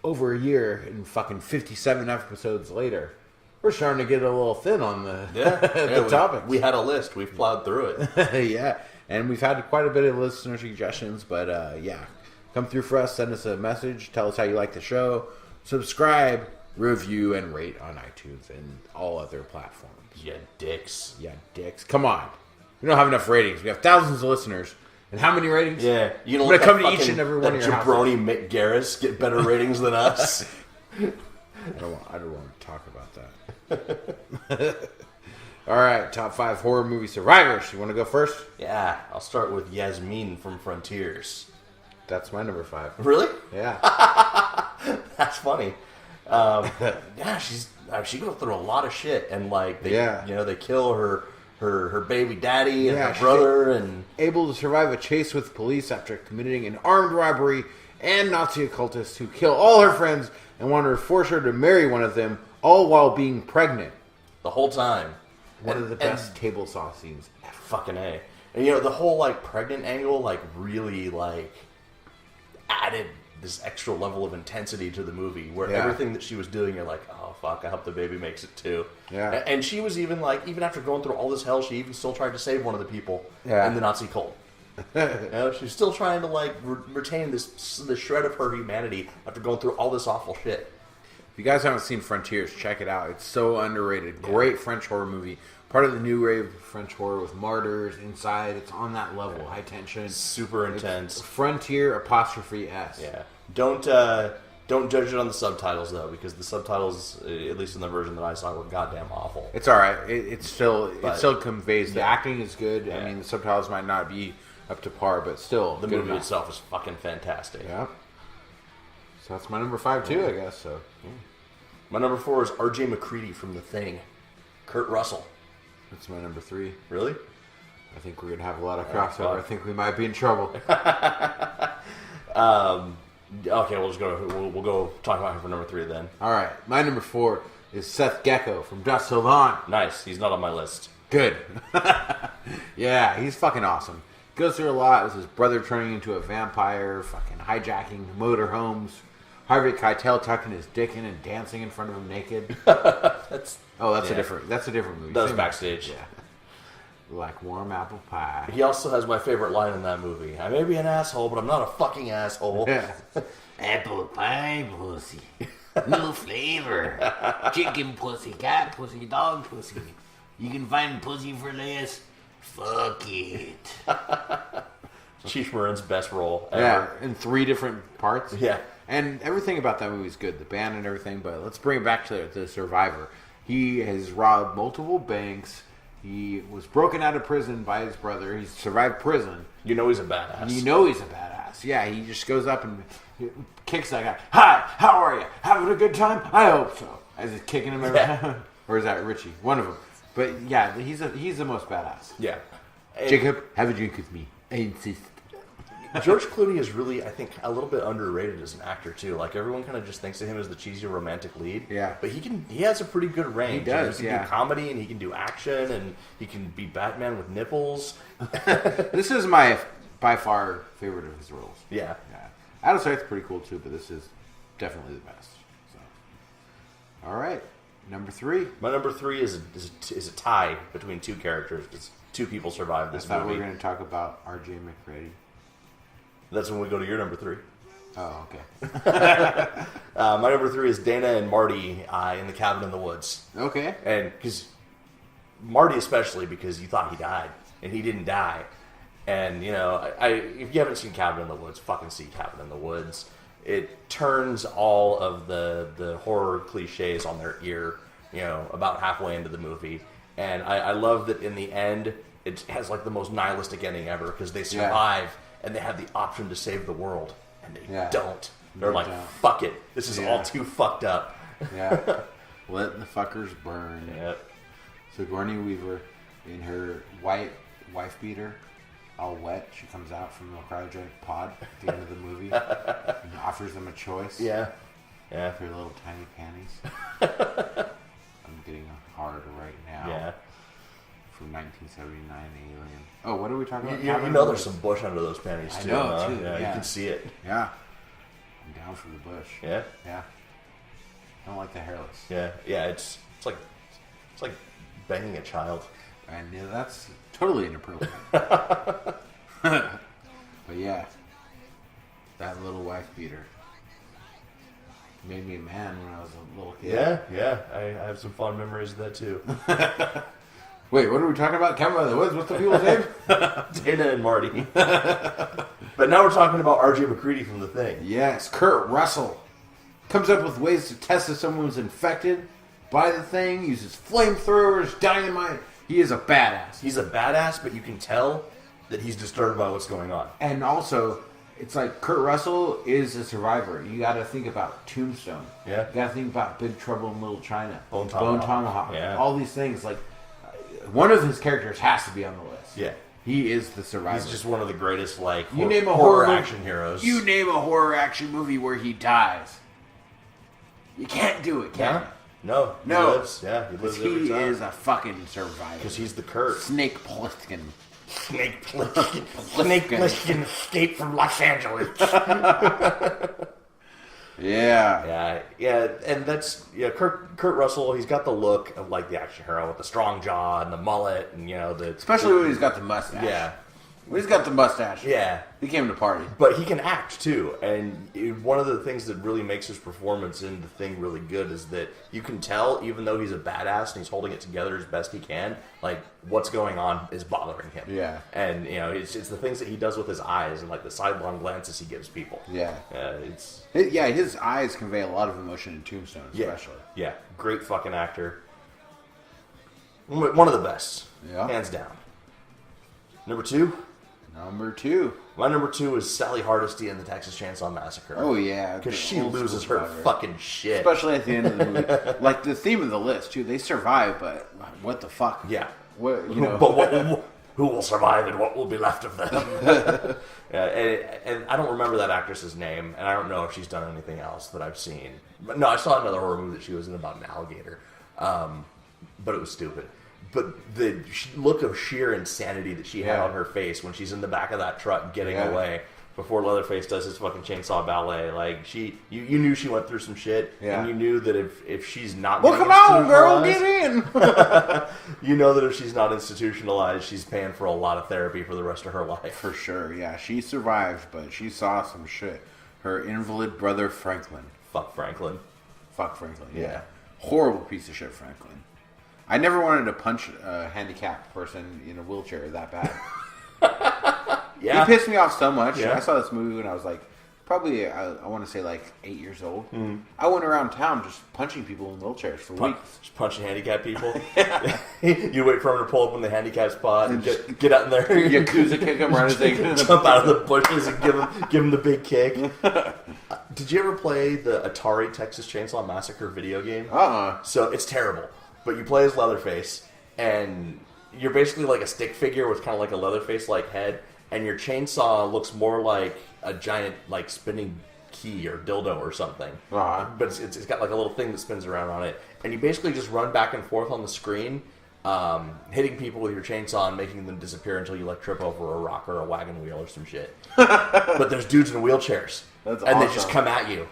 over a year and fucking 57 episodes later, we're starting to get a little thin on the topics. We had a list. We've plowed through it. Yeah. And we've had quite a bit of listener suggestions. But yeah, come through for us. Send us a message. Tell us how you like the show. Subscribe, review, and rate on iTunes and all other platforms. Yeah, dicks. Yeah, dicks. Come on. We don't have enough ratings. We have thousands of listeners. And how many ratings? Yeah. I'm going to come to each and every one of your jabroni Mick Garris get better ratings than us. I don't want to talk about that. All right, top 5 horror movie survivors. You want to go first? Yeah, I'll start with Yasmin from Frontiers. That's my number 5. Really? Yeah. That's funny. Yeah, she goes through a lot of shit, and they kill her baby daddy and her brother, and able to survive a chase with police after committing an armed robbery and Nazi occultists who kill all her friends and want to force her to marry one of them, all while being pregnant. The whole time. One of the best table saw scenes ever. Fucking A. And the whole pregnant angle really added this extra level of intensity to the movie, where everything that she was doing, you're like, oh fuck, I hope the baby makes it too. Yeah. And she was even even after going through all this hell, she even still tried to save one of the people in the Nazi cult. She's still trying to retain this shred of her humanity after going through all this awful shit. If you guys haven't seen Frontiers, check it out. It's so underrated. Great French horror movie. Part of the new wave of French horror with Martyrs, Inside. It's on that level. High tension. Super intense. It's Frontier ''S. Yeah. Don't judge it on the subtitles, though, because the subtitles, at least in the version that I saw, were goddamn awful. It's all right. It still conveys. The acting is good. Yeah. I mean, the subtitles might not be up to par, but still, The movie itself is fucking fantastic. Yeah. So that's my number 5 too, I guess. So. My number 4 is R.J. McCready from The Thing. Kurt Russell. That's my number 3. Really? I think we're going to have a lot of crossover. I think we might be in trouble. Okay, we'll go talk about him for number 3 then. All right. My number 4 is Seth Gecko from Dusk Till Dawn. Nice. He's not on my list. Good. Yeah, he's fucking awesome. Goes through a lot with his brother turning into a vampire, fucking hijacking motorhomes, Harvey Keitel tucking his dick in and dancing in front of him naked. That's a different movie. That was backstage. Yeah. Like warm apple pie. He also has my favorite line in that movie. I may be an asshole, but I'm not a fucking asshole. Yeah. Apple pie pussy. No flavor. Chicken pussy, cat pussy, dog pussy. You can find pussy for less. Fuck it. Chief Marin's best role ever. Yeah, in 3 different parts. Yeah. And everything about that movie is good. The band and everything, but let's bring it back to the survivor. He has robbed multiple banks. He was broken out of prison by his brother. He's survived prison. You know he's a badass. You know he's a badass. Yeah, he just goes up and kicks that guy. Hi, how are you? Having a good time? I hope so. As he's kicking him every time. Or is that Richie? One of them. But yeah, he's the most badass. Yeah. Jacob, have a drink with me. I insist. George Clooney is really, I think, a little bit underrated as an actor too. Like everyone kind of just thinks of him as the cheesy romantic lead. Yeah. But he has a pretty good range. He does. He can do comedy and he can do action and he can be Batman with nipples. This is my by far favorite of his roles. Yeah. Out of Sight's pretty cool too, but this is definitely the best. So, all right, number 3. My number 3 is a tie between 2 characters. It's 2 people survived this I thought movie. we were going to talk about R.J. McCready. That's when we go to your number 3. Oh, okay. My number 3 is Dana and Marty in the cabin in the woods. Okay. And because Marty, especially because you thought he died and he didn't die. And you know, if you haven't seen Cabin in the Woods, fucking see Cabin in the Woods. It turns all of the horror cliches on their ear. You know, about halfway into the movie, and I love that in the end it has like the most nihilistic ending ever because they survive and they have the option to save the world and they don't. They're like, fuck it, this is all too fucked up. Yeah, let the fuckers burn. Yep. Sigourney Weaver in her white wife beater, all wet. She comes out from the cryogenic pod at the end of the movie and offers them a choice. Yeah. With her little tiny panties. I'm getting hard right now. Yeah. From 1979 Alien. Oh, what are we talking about? You know there's some bush under those panties too. I know, huh? too. Yeah, you can see it. Yeah. I'm down for the bush. Yeah. Yeah. I don't like the hairless. Yeah. Yeah. It's like banging a child. And yeah, that's totally inappropriate. But yeah, that little wife beater made me a man when I was a little kid. Yeah. I have some fond memories of that too. Wait, what are we talking about? Cabin in the Woods? What's the people's name? Dana and Marty. But now we're talking about R.J. McCready from The Thing. Yes, Kurt Russell comes up with ways to test if someone's infected by the thing, uses flamethrowers, dynamite. He is a badass. He's a badass, but you can tell that he's disturbed by what's going on. And also, it's like Kurt Russell is a survivor. You got to think about Tombstone. Yeah. You got to think about Big Trouble in Little China. Bone Tomahawk. Yeah. All these things. Like, one of his characters has to be on the list. Yeah. He is the survivor. He's just one of the greatest, like, you name a horror action heroes. You name a horror action movie where he dies. You can't do it, can you? No. He lives. Yeah, he lives every time. He is a fucking survivor. Because he's the Kurt. Snake Plissken. Snake Plissken escaped from Los Angeles. Yeah. Yeah, and that's Kurt Russell. He's got the look of like the action hero with the strong jaw and the mullet, and the especially when he's got the mustache. Yeah, He's got the mustache. Yeah. He came to party. But he can act, too. And one of the things that really makes his performance in the thing really good is that you can tell, even though he's a badass and he's holding it together as best he can, like, what's going on is bothering him. Yeah. And, it's the things that he does with his eyes and, like, the sidelong glances he gives people. Yeah. His eyes convey a lot of emotion in Tombstone, especially. Yeah. Great fucking actor. One of the best. Yeah. Hands down. Number 2? My number 2 is Sally Hardesty in the Texas Chainsaw Massacre. Oh, yeah. Because she loses her fucking shit. Especially at the end of the movie. Like, the theme of the list, too. They survive, but what the fuck? Yeah. What, But who will survive and what will be left of them? and I don't remember that actress's name, and I don't know if she's done anything else that I've seen. But no, I saw another horror movie that she was in about an alligator. But it was stupid. But the look of sheer insanity that she had on her face when she's in the back of that truck getting away before Leatherface does his fucking chainsaw ballet, like you knew she went through some shit, and you knew that if she's not come on, girl, get in. You know that if she's not institutionalized, she's paying for a lot of therapy for the rest of her life. For sure, yeah, she survived, but she saw some shit. Her invalid brother Franklin. Fuck Franklin. Yeah. Horrible piece of shit, Franklin. I never wanted to punch a handicapped person in a wheelchair that bad. Yeah. He pissed me off so much. Yeah. I saw this movie when I was like, probably, I want to say like 8 years old. I went around town just punching people in wheelchairs for weeks. Just punching handicapped people? You wait for them to pull up in the handicap spot and get out in there. Yakuza kick them right as they jump out of the bushes and give them the big kick. Did you ever play the Atari Texas Chainsaw Massacre video game? So it's terrible. But you play as Leatherface, and you're basically like a stick figure with kind of like a Leatherface-like head, and your chainsaw looks more like a giant like spinning key or dildo or something. But it's got like a little thing that spins around on it, and you basically just run back and forth on the screen, hitting people with your chainsaw and making them disappear until you like trip over a rock or a wagon wheel or some shit. But there's dudes in wheelchairs, and they just come at you.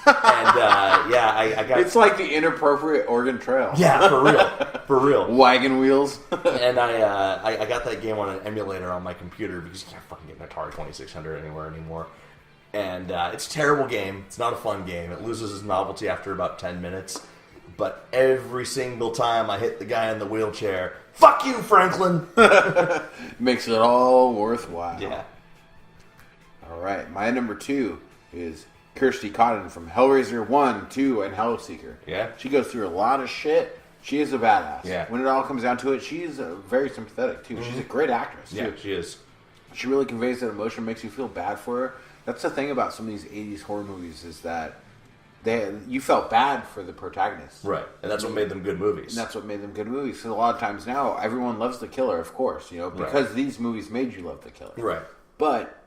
And I got. It's like the inappropriate Oregon Trail. Yeah, for real. Wagon wheels. And I got that game on an emulator on my computer because you can't fucking get an Atari 2600 anywhere anymore. And it's a terrible game. It's not a fun game. It loses its novelty after about 10 minutes. But every single time I hit the guy in the wheelchair, fuck you, Franklin. Makes it all worthwhile. Yeah. All right, my number 2 is Kirsty Cotton from Hellraiser 1, 2, and Hellseeker. Yeah. She goes through a lot of shit. She is a badass. Yeah. When it all comes down to it, she's very sympathetic, too. She's a great actress, too. Yeah, she is. She really conveys that emotion, makes you feel bad for her. That's the thing about some of these 80s horror movies is that you felt bad for the protagonist. Right. And that's what made them good movies. And that's what made them good movies. So a lot of times now, everyone loves the killer, of course, because these movies made you love the killer. Right. But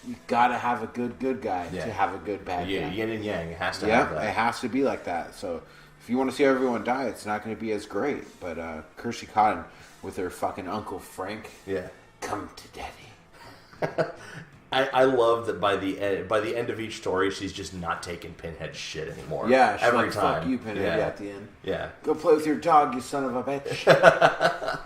you gotta have a good guy to have a good bad guy. Yin and yang. It has to have that. Yeah, it has to be like that. So if you want to see everyone die, it's not going to be as great. But Kirsty Cotton with her fucking Uncle Frank. Yeah. Come to daddy. I love that by the end of each story, she's just not taking Pinhead shit anymore. Yeah, she's every like, time. Fuck you, Pinhead, at the end. Yeah. Go play with your dog, you son of a bitch.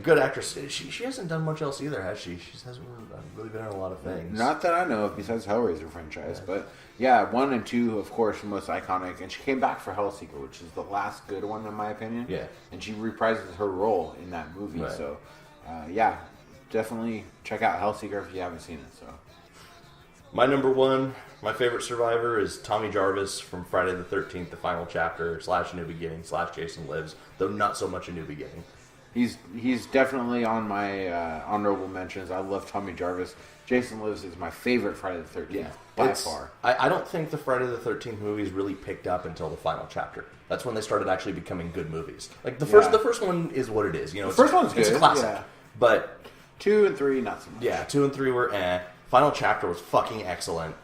Good actress. She hasn't done much else either, has she? She hasn't really been in a lot of things. Not that I know of, besides Hellraiser franchise. But yeah, 1 and 2, of course, the most iconic. And she came back for Hellseeker, which is the last good one, in my opinion. Yeah. And she reprises her role in that movie. Right. So, definitely check out Hellseeker if you haven't seen it. So, my number 1, my favorite survivor is Tommy Jarvis from Friday the 13th, the final chapter, / New Beginning, / Jason Lives, though not so much a New Beginning. He's definitely on my honorable mentions. I love Tommy Jarvis. Jason Lives is my favorite Friday the 13th, by far. I don't think the Friday the 13th movies really picked up until the final chapter. That's when they started actually becoming good movies. Like the first one is what it is. The first one's good. It's a classic. Yeah. But 2 and 3, not so much. Yeah, 2 and 3 were Final chapter was fucking excellent.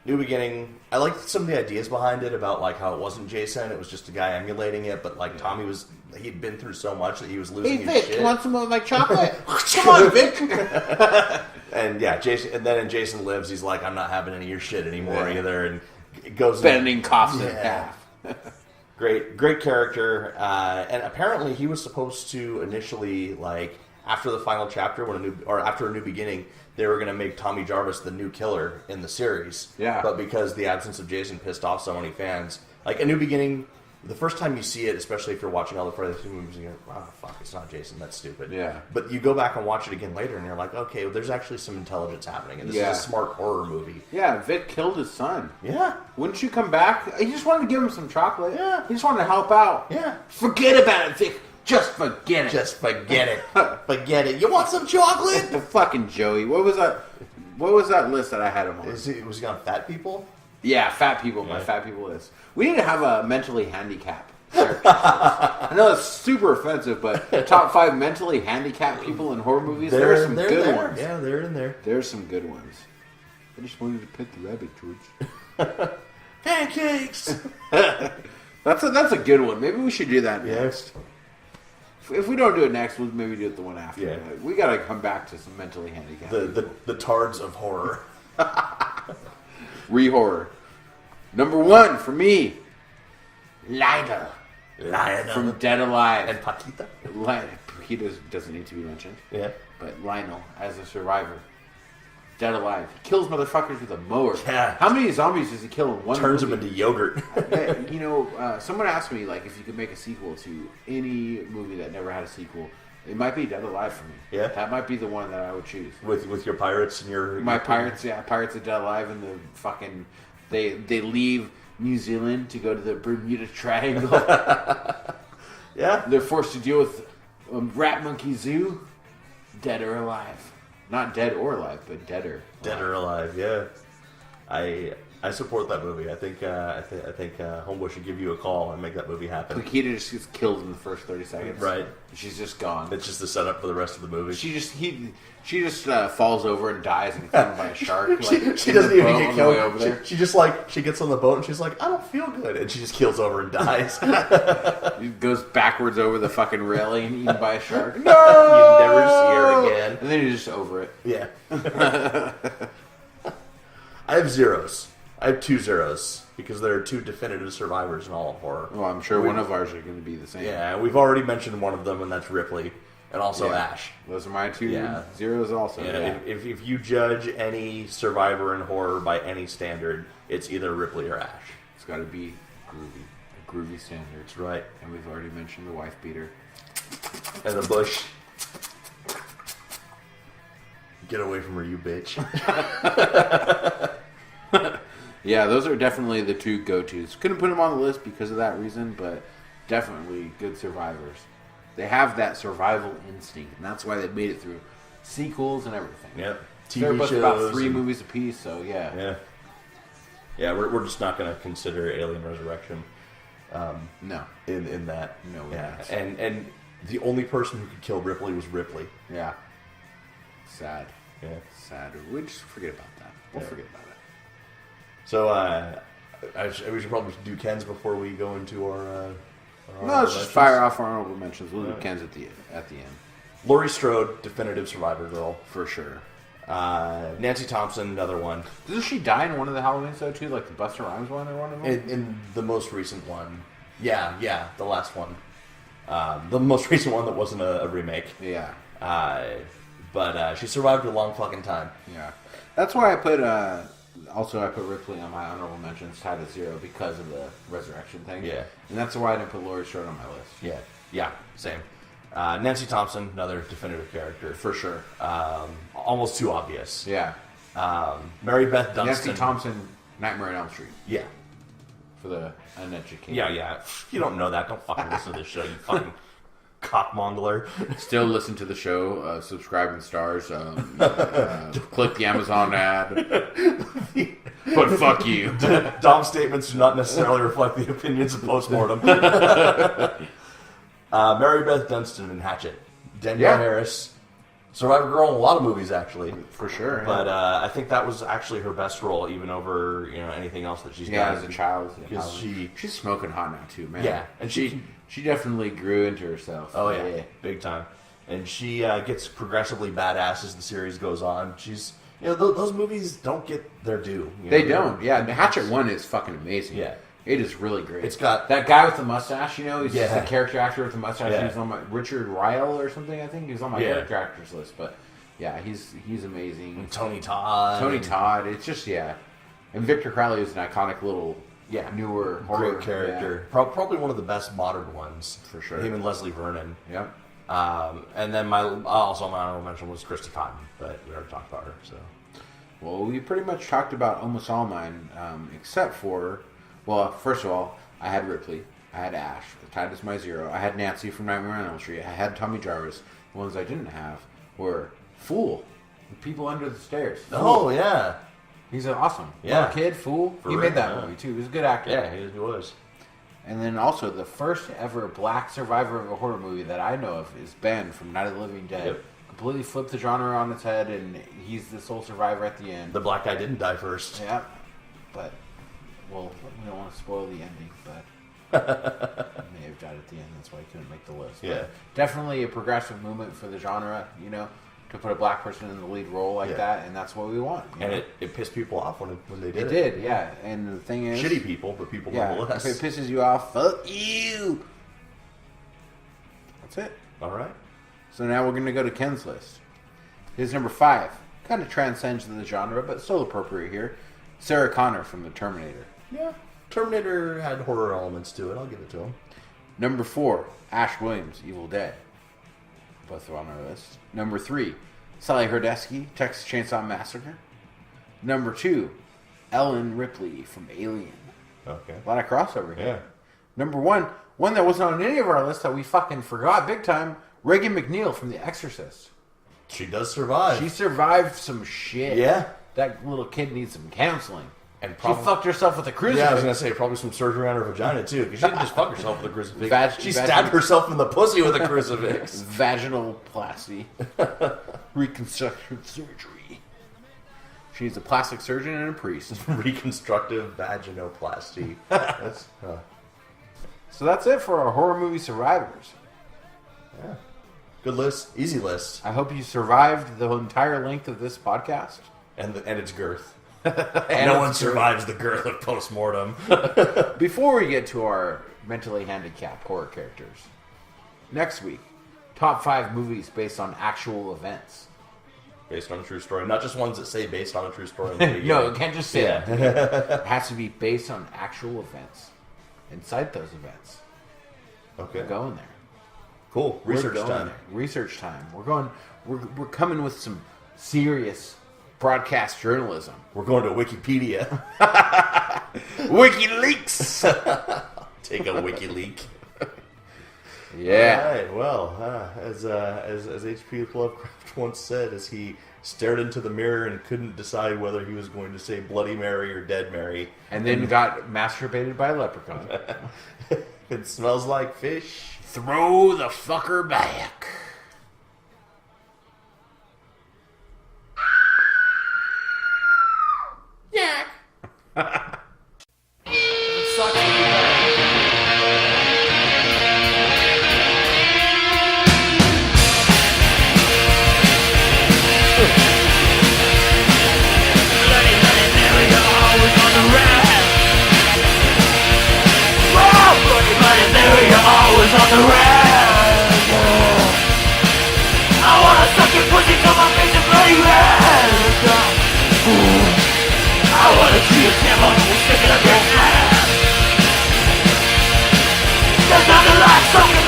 New Beginning, I liked some of the ideas behind it about like how it wasn't Jason, it was just a guy emulating it, but like Tommy he'd been through so much that he was losing his shit. You want some of my chocolate? Come on, Vic! And Jason, and then in Jason Lives, he's like, I'm not having any of your shit anymore either, and it goes bending coughs in half. Great character, and apparently he was supposed to initially like after the final chapter, after A New Beginning, they were going to make Tommy Jarvis the new killer in the series. Yeah. But because the absence of Jason pissed off so many fans, like A New Beginning, the first time you see it, especially if you're watching all the Friday the 13th movies, you're like, oh, fuck, it's not Jason, that's stupid. Yeah. But you go back and watch it again later, and you're like, okay, well, there's actually some intelligence happening, and this is a smart horror movie. Yeah, Vic killed his son. Yeah. Wouldn't you come back? He just wanted to give him some chocolate. Yeah. He just wanted to help out. Yeah. Forget about it, Vic. Just forget it. Just forget it. Forget it. You want some chocolate? The fucking Joey. What was that? What was that list that I had him on? Was he on fat people? Yeah, fat people. My fat people list. We need to have a mentally handicapped character. I know it's super offensive, but top 5 mentally handicapped people in horror movies. There are some good ones. Yeah, they're in there. There's some good ones. I just wanted to pet the rabbit, George. Pancakes. That's a good one. Maybe we should do that next. Yes. If we don't do it next, we'll maybe do it the one after. Yeah. We got to come back to some mentally handicapped. The tards of horror. Re-horror. Number 1 for me, Lionel. from Dead Alive. And Paquita. He doesn't need to be mentioned. Yeah. But Lionel, as a survivor, Dead Alive. He kills motherfuckers with a mower. Yeah. How many zombies does he kill in one Turns movie? them into yogurt. Someone asked me if you could make a sequel to any movie that never had a sequel. It might be Dead Alive for me. Yeah. That might be the one that I would choose. with your pirates and your... My Pirates of Dead Alive, and the fucking... They leave New Zealand to go to the Bermuda Triangle. Yeah. They're forced to deal with Rat Monkey Zoo. Dead or alive. Not dead or alive, but deader. Dead or alive, yeah. I support that movie. I think Homeboy should give you a call and make that movie happen. Paquita just gets killed in the first 30 seconds. Right. She's just gone. It's just the setup for the rest of the movie. She just falls over and dies and gets eaten by a shark. She doesn't even get killed. Over there. She just she gets on the boat and she's like, I don't feel good, and she just keels over and dies. She goes backwards over the fucking railing and eaten by a shark. No, you never see her again. And then you're just over it. Yeah. I have zeros. I have 2 zeros because there are 2 definitive survivors in all of horror. Well, I'm sure one of ours are going to be the same. Yeah, we've already mentioned one of them, and that's Ripley, and also Ash. Those are my 2 zeros also. Yeah. If you judge any survivor in horror by any standard, it's either Ripley or Ash. It's got to be groovy. A groovy standard. That's right. And we've already mentioned the wife beater. And the bush. Get away from her, you bitch. Yeah, those are definitely the 2 go-tos. Couldn't put them on the list because of that reason, but definitely good survivors. They have that survival instinct, and that's why they made it through sequels and everything. Yep. They're both about 3 movies apiece, so yeah. Yeah. Yeah, we're just not going to consider Alien Resurrection. No. In that. No. Yeah. And the only person who could kill Ripley was Ripley. Yeah. Sad. Yeah. Sad. We just forget about that. We'll forget about it. So, we should probably do Ken's before we go into our let's just fire off our honorable mentions. We'll do Ken's at the end. Laurie Strode, definitive survivor girl. For sure. Nancy Thompson, another one. Doesn't she die in one of the Halloweens, though, too? Like the Busta Rhymes one or one of them? In the most recent one. Yeah, the last one. The most recent one that wasn't a remake. Yeah. But she survived a long fucking time. Yeah. That's why I put... Also, I put Ripley on my honorable mentions, tied at 0 because of the resurrection thing. Yeah. And that's why I didn't put Laurie Strode on my list. Yeah, same. Nancy Thompson, another definitive character. For sure. Almost too obvious. Yeah. Mary Beth Dunstan. Nancy Thompson, Nightmare on Elm Street. Yeah. For the uneducated. Yeah. You don't know that. Don't fucking listen to this show, you fucking cockmongler. Still listen to the show. Subscribe and stars. Click the Amazon ad. But fuck you. Dom's statements do not necessarily reflect the opinions of Post Mortem. Mary Beth Dunstan in Hatchet. Danielle Harris. Survivor girl in a lot of movies, actually. For sure. But I think that was actually her best role, even over anything else that she's done. As a child. Because she's smoking hot now, too, man. Yeah. And she definitely grew into herself. Oh, yeah. Big time. And she gets progressively badass as the series goes on. She's... those movies don't get their due. They don't. Yeah, Hatchet 1 is fucking amazing. Yeah. It is really great. It's got that guy with the mustache, he's just Yeah. a character actor with the mustache. Yeah. He's on my Richard Ryle or something, I think. He's on my Yeah. character actors list, but yeah, he's amazing. Tony Todd. It's just and Victor Crowley is an iconic little newer horror Great character. Probably one of the best modern ones. For sure. Him and Leslie Vernon. Yep. And then my honorable mention was Christy Cotton, but we already talked about her. So, Well, we pretty much talked about almost all mine, except for, well, first of all, I had Ripley, I had Ash, tied as my 0. I had Nancy from Nightmare on Elm Street. I had Tommy Jarvis. The ones I didn't have were Fool, the People Under the Stairs. oh yeah, He's an awesome Yeah. little kid. Fool. He real, made that yeah. movie too. He was a good actor. yeah, he was. And then also the first ever black survivor of a horror movie that I know of is Ben from Night of the Living Dead. Yep. Completely flipped the genre on its head, and he's the sole survivor at the end. The black guy didn't die first. Yeah, but well, we don't want to spoil the ending, but he may have died at the end. That's why he couldn't make the list. Yeah. But definitely a progressive movement for the genre. To put a black person in the lead role like that, and that's what we want. And it pissed people off when they did It did, yeah. And the thing is, Shitty people, but people yeah. nonetheless. If it pisses you off, fuck you. That's it. All right. So now we're going to go to Ken's list. His number 5 kind of transcends the genre, but still appropriate here. Sarah Connor from The Terminator. Yeah. Terminator had horror elements to it. I'll give it to him. Number 4, Ash Williams, Evil Dead. Both are on our list. Number 3, Sally Herdesky, Texas Chainsaw Massacre. Number 2, Ellen Ripley from Alien. Okay. A lot of crossover here. Yeah. Number 1, one that wasn't on any of our lists that we fucking forgot big time, Reagan McNeil from The Exorcist. She does survive. She survived some shit. Yeah. That little kid needs some counseling. And She fucked herself with a crucifix. Yeah, I was gonna say probably some surgery on her vagina too, because she didn't just fuck herself with a crucifix. She Vag- stabbed herself in the pussy with a crucifix. Vaginoplasty. Reconstructive surgery. She's a plastic surgeon and a priest. Reconstructive vaginoplasty. That's, So that's it for our horror movie survivors. yeah. Good list, easy list, I hope you survived the entire length of this podcast. and its girth. And No one it's survives the girth of Post Mortem. Before we get to our mentally handicapped horror characters, next week, top 5 movies based on actual events. Based on a true story, not just ones that say based on a true story. No, it can't just say Yeah. that. It has to be based on actual events. Inside those events. Okay, We're going there. cool. We're Research going time. there. Research time. We're coming with some serious broadcast journalism. We're going to Wikipedia. WikiLeaks. Take a wiki leak. Yeah. All right. Well, as H.P. Lovecraft once said, as he stared into the mirror and couldn't decide whether he was going to say Bloody Mary or Dead Mary, And then got masturbated by a leprechaun. it smells like fish. Throw the fucker back. There's nothing like soaking